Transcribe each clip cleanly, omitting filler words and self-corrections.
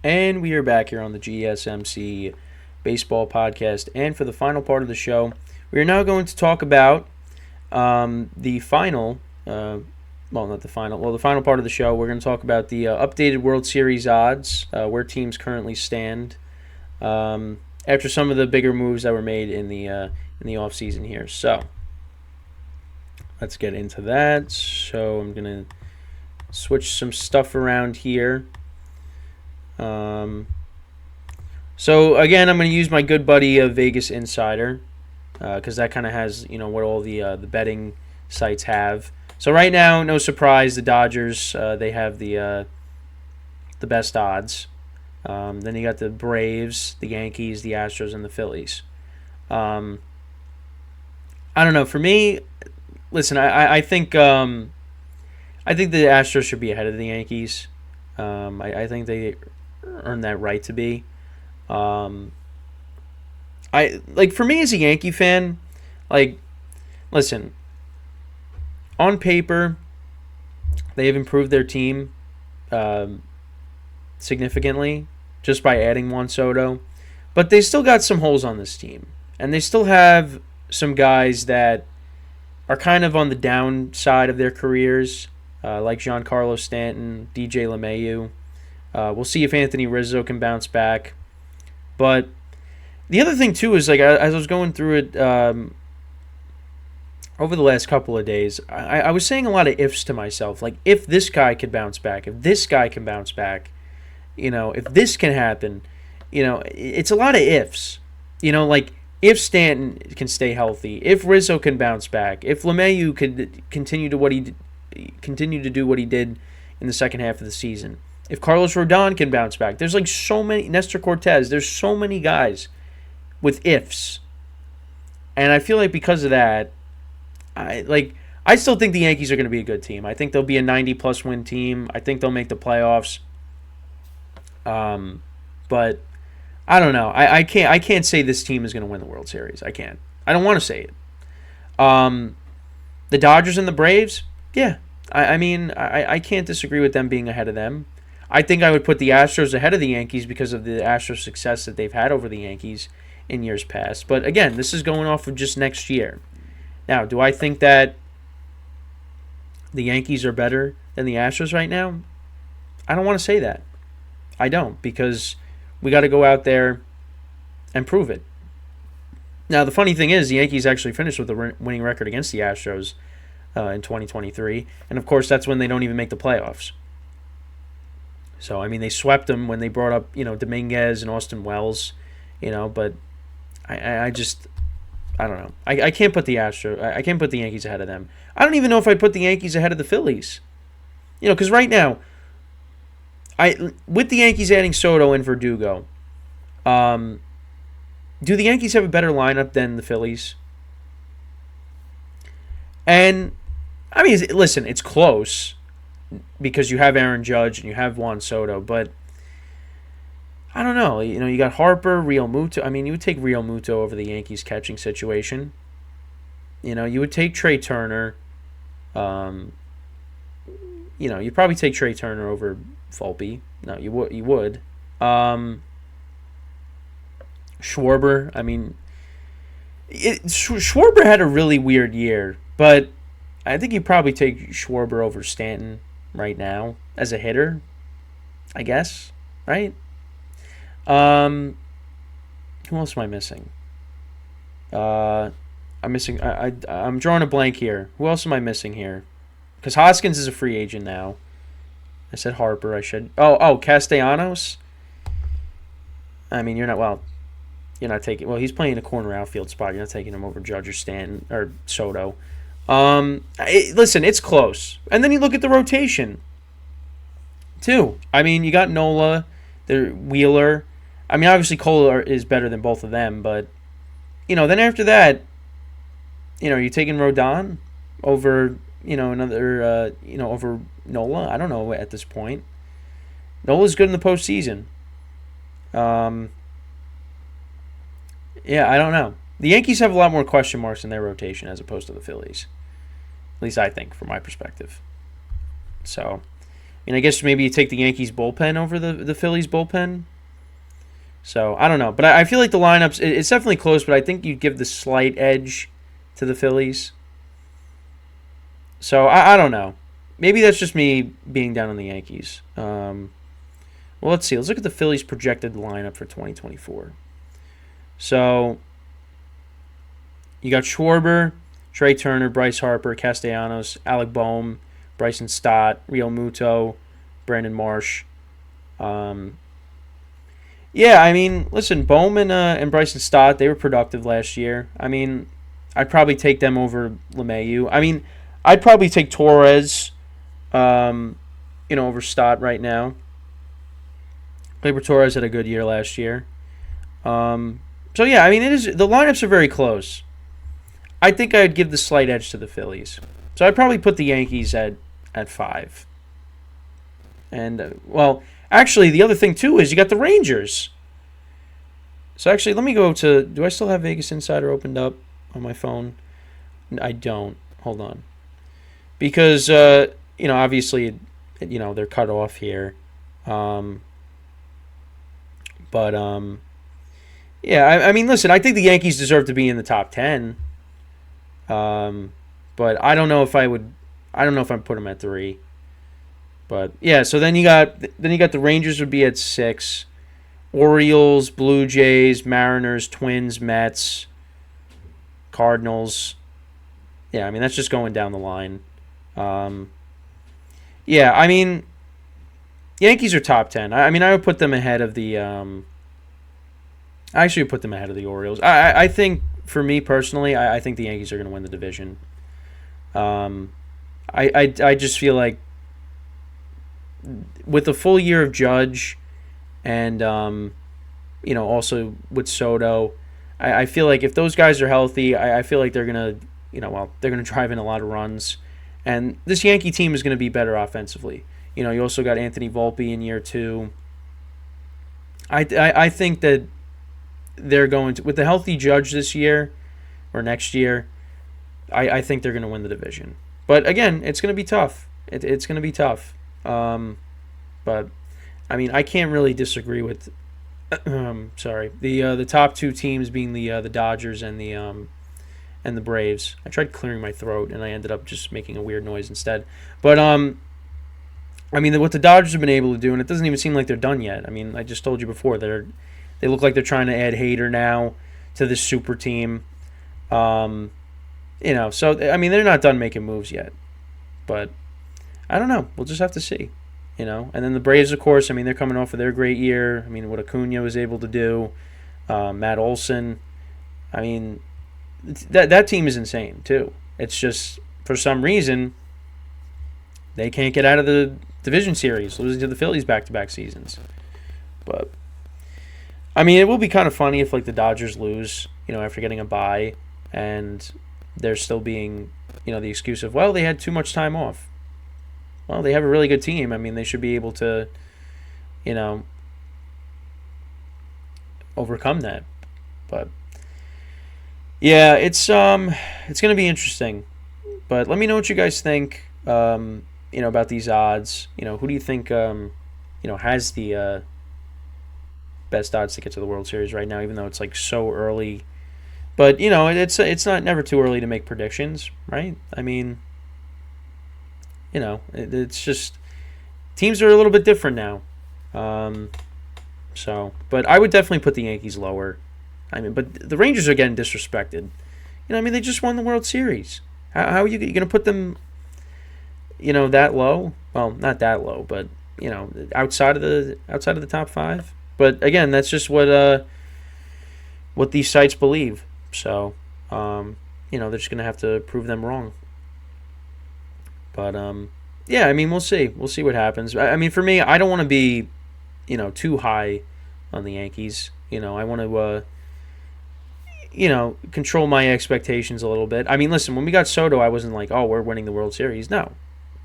And we are back here on the GSMC Baseball Podcast. And for the final part of the show, we are now going to talk about the final, not the final, the final part of the show. We're going to talk about the updated World Series odds, where teams currently stand after some of the bigger moves that were made in the offseason here. So let's get into that. So I'm going to switch some stuff around here. So again, I'm going to use my good buddy Vegas Insider because that kind of has what all the betting sites have. So right now, no surprise, the Dodgers they have the best odds. Then you got the Braves, the Yankees, the Astros, and the Phillies. I don't know. For me, listen, I think the Astros should be ahead of the Yankees. I think they earn that right to be. For me as a Yankee fan, listen, on paper, they have improved their team significantly just by adding Juan Soto, but they still got some holes on this team, and they still have some guys that are kind of on the downside of their careers, like Giancarlo Stanton, DJ LeMahieu. We'll see if Anthony Rizzo can bounce back. But the other thing, too, is as I was going through it over the last couple of days, I was saying a lot of ifs to myself. Like, if this guy could bounce back, if this guy can bounce back, if this can happen, it's a lot of ifs. If Stanton can stay healthy, if Rizzo can bounce back, if LeMahieu could continue to do what he did in the second half of the season, if Carlos Rodon can bounce back. There's so many, Nestor Cortez, there's so many guys with ifs. And I feel like because of that, I still think the Yankees are going to be a good team. I think they'll be a 90-plus win team. I think they'll make the playoffs. But I don't know. I can't say this team is going to win the World Series. I can't. I don't want to say it. The Dodgers and the Braves, yeah. I can't disagree with them being ahead of them. I think I would put the Astros ahead of the Yankees because of the Astros' success that they've had over the Yankees in years past. But again, this is going off of just next year. Now, do I think that the Yankees are better than the Astros right now? I don't want to say that. I don't, because we got to go out there and prove it. Now, the funny thing is, the Yankees actually finished with a winning record against the Astros in 2023. And, of course, that's when they don't even make the playoffs. So, they swept them when they brought up, Dominguez and Austin Wells, but I don't know. I can't put the Astros, I can't put the Yankees ahead of them. I don't even know if I'd put the Yankees ahead of the Phillies. Because right now, with the Yankees adding Soto and Verdugo, do the Yankees have a better lineup than the Phillies? And, listen, it's close because you have Aaron Judge and you have Juan Soto, but I don't know. You got Harper, Real Muto. You would take Real Muto over the Yankees catching situation. You would take Trey Turner. You'd probably take Trey Turner over Volpe. No, you would. Schwarber. Schwarber had a really weird year, but I think you'd probably take Schwarber over Stanton right now as a hitter, I guess, right? Who else am I missing? I'm missing. I'm drawing a blank here. Who else am I missing here? Because Hoskins is a free agent now. I said Harper. I should. Oh, Castellanos. You're not taking. Well, he's playing a corner outfield spot. You're not taking him over Judge or Stanton or Soto. Listen, it's close. And then you look at the rotation, too. You got Nola, the Wheeler. Obviously Cole is better than both of them, but, then after that, are you taking Rodon over, over Nola? I don't know at this point. Nola's good in the postseason. Yeah, I don't know. The Yankees have a lot more question marks in their rotation as opposed to the Phillies. At least I think, from my perspective. So, And I guess maybe you take the Yankees bullpen over the Phillies bullpen. So I don't know, but I feel like the lineups it's definitely close, but I think you'd give the slight edge to the Phillies. So I don't know. Maybe that's just me being down on the Yankees. Well, let's see. Let's look at the Phillies' projected lineup for 2024. So you got Schwarber, Trey Turner, Bryce Harper, Castellanos, Alec Boehm, Bryson Stott, Real Muto, Brandon Marsh. Yeah, I mean, listen, Boehm and Bryson Stott, they were productive last year. I mean, I'd probably take them over LeMahieu. I mean, I'd probably take Torres, over Stott right now. Gleyber Torres had a good year last year. So yeah, I mean, the lineups are very close. I think I'd give the slight edge to the Phillies. So I'd probably put the Yankees at 5. And well, actually, the other thing too is you got the Rangers. So actually, let me go to. Do I still have Vegas Insider opened up on my phone? I don't. Hold on, because obviously, they're cut off here. Yeah, I mean, listen, I think the Yankees deserve to be in the top 10. But I don't know if I would. I don't know if I'd put them at 3. But yeah, so then you got the Rangers would be at 6, Orioles, Blue Jays, Mariners, Twins, Mets, Cardinals. Yeah, I mean that's just going down the line. Yeah, I mean, Yankees are top 10. I mean, I would put them ahead of the. I actually would put them ahead of the Orioles. I think for me personally, I think the Yankees are going to win the division. I just feel like with a full year of Judge and also with Soto, I feel like if those guys are healthy, I feel like they're gonna they're gonna drive in a lot of runs, and this Yankee team is gonna be better offensively. You also got Anthony Volpe in year 2. I think that they're going to, with the healthy Judge this year or next year, I think they're going to win the division. But again, it's going to be tough. It's going to be tough. But I mean, I can't really disagree with. Sorry, the top 2 teams being the Dodgers and the Braves. I tried clearing my throat and I ended up just making a weird noise instead. But I mean, what the Dodgers have been able to do, and it doesn't even seem like they're done yet. I mean, I just told you before they look like they're trying to add Hader now to this super team. So I mean, they're not done making moves yet, but I don't know. We'll just have to see, And then the Braves, of course. I mean, they're coming off of their great year. I mean, what Acuna was able to do, Matt Olson. I mean, that team is insane too. It's just for some reason they can't get out of the division series, losing to the Phillies back-to-back seasons. But I mean, it will be kind of funny if the Dodgers lose, after getting a bye, and they're still being, the excuse of, well, they had too much time off. Well, they have a really good team. I mean, they should be able to, overcome that. But yeah, it's going to be interesting. But let me know what you guys think, about these odds. Who do you think, has the best odds to get to the World Series right now, even though it's so early. But it's not never too early to make predictions, right? I mean, it's just teams are a little bit different now. But I would definitely put the Yankees lower. I mean, but the Rangers are getting disrespected. I mean, they just won the World Series. How are you going to put them, that low? Well, not that low, but outside of the top 5. But again, that's just what these sites believe. So, they're just gonna have to prove them wrong. But yeah, I mean, we'll see. We'll see what happens. I mean, for me, I don't want to be, too high on the Yankees. I want to, control my expectations a little bit. I mean, listen, when we got Soto, I wasn't like, oh, we're winning the World Series. No,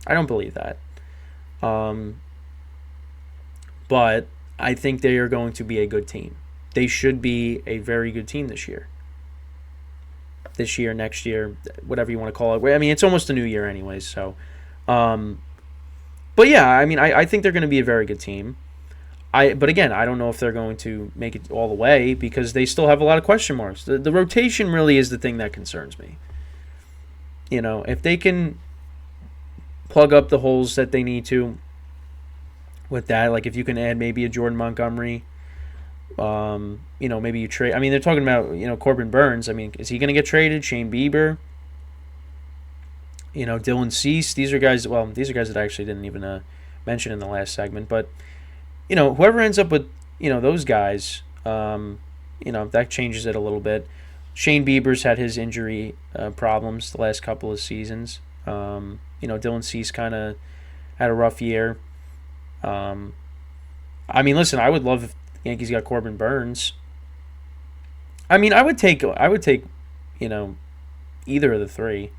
I don't believe that. But I think they are going to be a good team. They should be a very good team this year. This year, next year, whatever you want to call it. I mean, it's almost a new year anyways, so. But But yeah, I mean, I think they're going to be a very good team. But again, I don't know if they're going to make it all the way because they still have a lot of question marks. The rotation really is the thing that concerns me. If they can plug up the holes that they need to with that, like if you can add maybe a Jordan Montgomery, maybe you trade. I mean, they're talking about Corbin Burns. I mean, is he going to get traded? Shane Bieber, Dylan Cease. These are guys. Well, these are guys that I actually didn't even mention in the last segment. But whoever ends up with those guys, that changes it a little bit. Shane Bieber's had his injury problems the last couple of seasons. Dylan Cease kind of had a rough year. I mean, listen, I would love if the Yankees got Corbin Burns. I mean, I would take either of the three.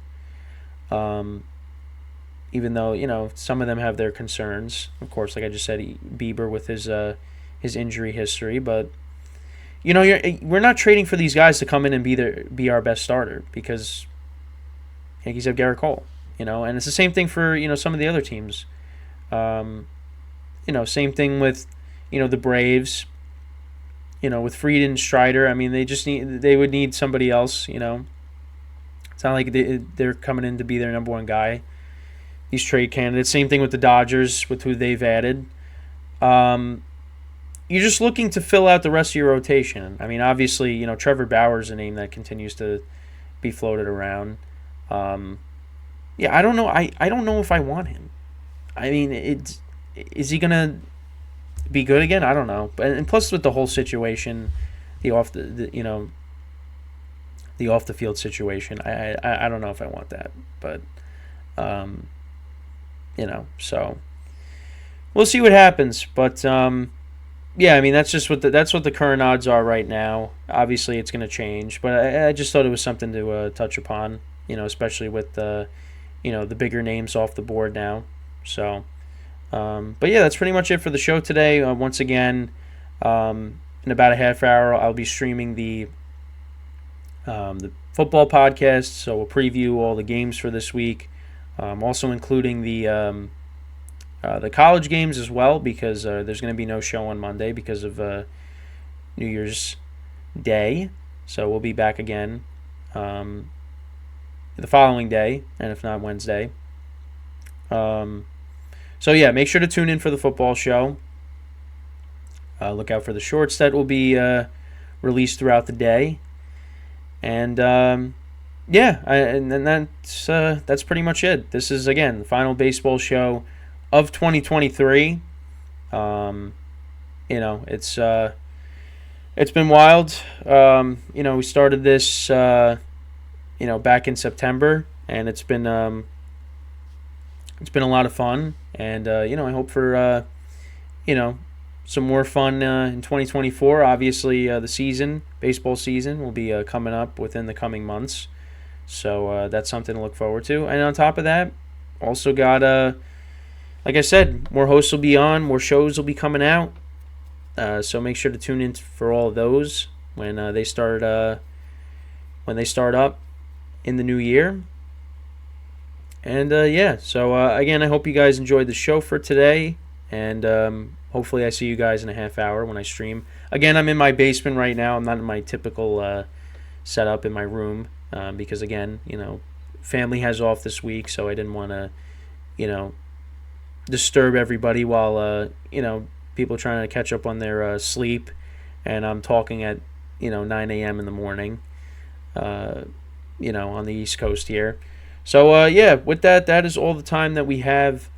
Even though some of them have their concerns, of course, like I just said, Bieber with his injury history, but we're not trading for these guys to come in and be our best starter because Yankees have Garrett Cole, and it's the same thing for some of the other teams. Same thing with the Braves. With Fried and Strider, I mean they would need somebody else. It's not like they're coming in to be their number one guy. These trade candidates. Same thing with the Dodgers with who they've added. You're just looking to fill out the rest of your rotation. I mean, obviously, Trevor Bauer's a name that continues to be floated around. I don't know. I don't know if I want him. I mean, is he gonna be good again? I don't know. And plus, with the whole situation, the off the field situation, I don't know if I want that. But so we'll see what happens. But I mean that's just what the current odds are right now. Obviously, it's going to change, but I just thought it was something to touch upon. Especially with the bigger names off the board now. So, but yeah, that's pretty much it for the show today. Once again, in about a half hour, I'll be streaming the football podcast. So we'll preview all the games for this week. Also including the college games as well because there's going to be no show on Monday because of New Year's Day. So we'll be back again the following day, and if not Wednesday. Make sure to tune in for the football show. Look out for the shorts that will be released throughout the day. And and that's pretty much it. This is again the final baseball show of 2023. It's been wild. We started this back in September, and it's been a lot of fun. And I hope for some more fun in 2024. Obviously, the baseball season, will be coming up within the coming months. So that's something to look forward to. And on top of that, also got, like I said, more hosts will be on, more shows will be coming out. So make sure to tune in for all of those when they start up in the new year. And again, I hope you guys enjoyed the show for today. And hopefully I see you guys in a half hour when I stream. Again, I'm in my basement right now. I'm not in my typical setup in my room because, again, family has off this week, so I didn't want to, disturb everybody while, people trying to catch up on their sleep. And I'm talking at, 9 a.m. in the morning, on the East Coast here. So, with that is all the time that we have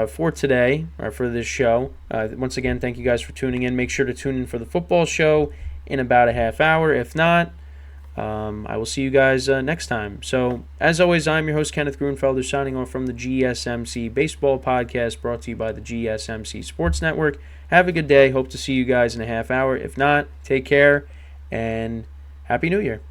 for today, or for this show. Once again, thank you guys for tuning in. Make sure to tune in for the football show in about a half hour. If not, I will see you guys next time. So, as always, I'm your host, Kenneth Grunfelder, signing off from the GSMC Baseball Podcast, brought to you by the GSMC Sports Network. Have a good day. Hope to see you guys in a half hour. If not, take care, and Happy New Year.